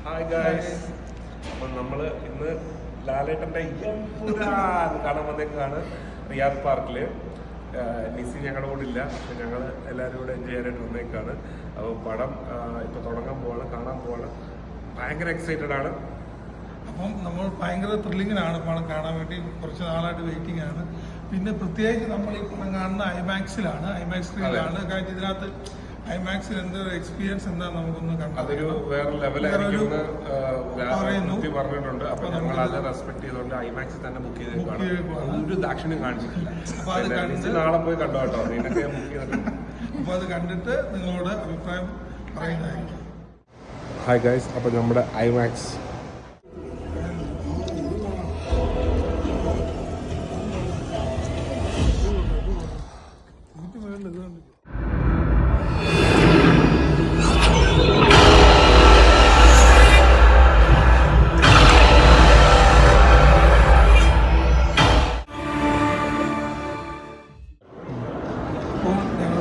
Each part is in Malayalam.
ഹായ് ഗായ്സ്, അപ്പം നമ്മൾ ഇന്ന് ലാലേട്ടൻ്റെ എമ്പുരാൻ കാണാൻ വന്നേക്കാണ് റിയാദ് പാർക്കിൽ. നിസി ഞങ്ങളുടെ കൂടെ ഇല്ല, പക്ഷെ ഞങ്ങൾ എല്ലാവരും കൂടെ എൻജോയ് ചെയ്യാനായിട്ട് വന്നേക്കാണ്. അപ്പോൾ പടം ഇപ്പോൾ തുടങ്ങാൻ പോവാണ്, കാണാൻ പോവാണ്. ഭയങ്കര എക്സൈറ്റഡ് ആണ്. അപ്പം നമ്മൾ ഭയങ്കര ത്രില്ലിങ്ങിനാണ് പണം കാണാൻ വേണ്ടി കുറച്ച് നാളായിട്ട് വെയിറ്റിംഗ് ആണ്. പിന്നെ പ്രത്യേകിച്ച് നമ്മൾ ഈ പണം കാണുന്ന ഐമാക്സിലാണ്, ഐമാക്സ് സ്ക്രീനിലാണ്. കാര്യം ഇതിനകത്ത് ഐമാക്സിൽ എന്തൊരു എക്സ്പീരിയൻസ് എന്താണെന്ന് നമുക്കൊന്ന് കണ്ടു. അതൊരു വേറെ ലെവലായിരിക്കും പറഞ്ഞിട്ടുണ്ട്. അപ്പൊ ഞങ്ങൾ അത് റെസ്പെക്ട് ചെയ്തുകൊണ്ട് ഐമാക്സിൽ തന്നെ ബുക്ക് ചെയ്തേക്കാണ്. ഒരു ദാക്ഷിണ്യം കാണിച്ചിട്ടില്ല. അപ്പൊ അത് കണ്ടിട്ട് നാളെ പോയി കണ്ടോ കേട്ടോ, ഇതിനൊക്കെ ബുക്ക് ചെയ്തിട്ടുണ്ട്. അപ്പൊ അത് കണ്ടിട്ട് നിങ്ങളോട് അഭിപ്രായം പറയുന്നതായിരിക്കും. ഹായ് ഗൈസ്, അപ്പോൾ നമ്മുടെ ഐമാക്സ്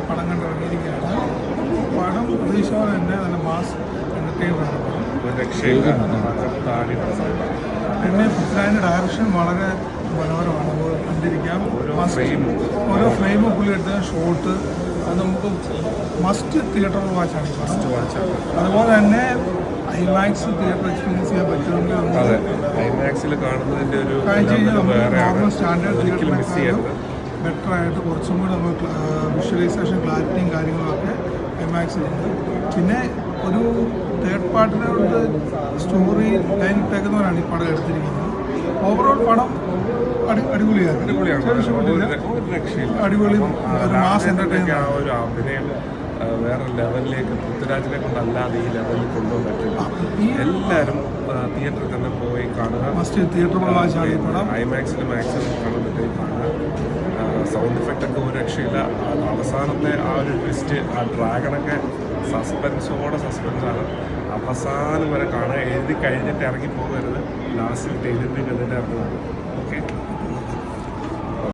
പടം കണ്ടിറങ്ങിയിരിക്കുകയാണ്. പടം പ്രതീക്ഷയോടെ തന്നെ നല്ല മാസ് എന്റർടൈനറാണ്. പിന്നെ പൃഥ്വിരാജിന്റെ ഡയറക്ഷൻ വളരെ മനോഹരമാണ്, കണ്ടിരിക്കാം. ഓരോ ഫ്രെയിമും പുള്ളി എടുത്ത ഷോട്ട് അത് നമുക്ക് മസ്റ്റ് തിയേറ്റർ വാച്ചാണ് ഈ പടം. അതുപോലെ തന്നെ ഐമാക്സ് തിയേറ്റർ എക്സ്പീരിയൻസ് ചെയ്യാൻ പറ്റുമെങ്കിൽ ഐമാക്സിൽ കാണുന്നതിന്റെ ഒരു നോർമൽ സ്റ്റാൻഡേർഡ് തിയേറ്ററിനേക്കാളും ബെറ്റർ ആയിട്ട് കുറച്ചും കൂടി നമ്മൾ വിഷ്വലൈസേഷൻ ക്ലാരിറ്റിയും കാര്യങ്ങളൊക്കെ ഐമാക്സിലുണ്ട്. പിന്നെ ഒരു തേർഡ് പാർട്ടിനോട് സ്റ്റോറി ലൈൻ ഇട്ടേക്കുന്നവരാണ് ഈ പടം എടുത്തിരിക്കുന്നത്. ഓവറോൾ പടം അടിപൊളിയാണ്, അടിപൊളി മാസ് എന്റർടൈൻമെന്റ്. ഒരു അഭിനയം വേറെ ലെവലിലേക്ക് പൃഥ്വിരാജിനെ കൊണ്ടല്ലാതെ ഈ ലെവലിൽ കൊണ്ടുപോകാൻ പറ്റില്ല. എല്ലാവരും തിയേറ്ററിൽ തന്നെ പോയി കാണുക. മസ്റ്റ് തിയേറ്റർ വാച്ചാണ് ഈ പടം. ഐമാക്സിൽ മാക്സിമം കാണുന്നിട്ട് കാണുക. സൗണ്ട് എഫക്റ്റ് ഒക്കെ ഒരു രക്ഷയില്ല. അവസാനത്തെ ആ ഒരു ട്വിസ്റ്റ്, ആ ഡ്രാഗണൊക്കെ സസ്പെൻസാണ്. അവസാനം വരെ കാണുക. എഴുതി കഴിഞ്ഞിട്ട് ഇറങ്ങി പോകരുത്. ലാസ്റ്റിൽ ടൈലറിൽ എന്നിട്ട് ഇറങ്ങുന്നത്. ഓക്കെ.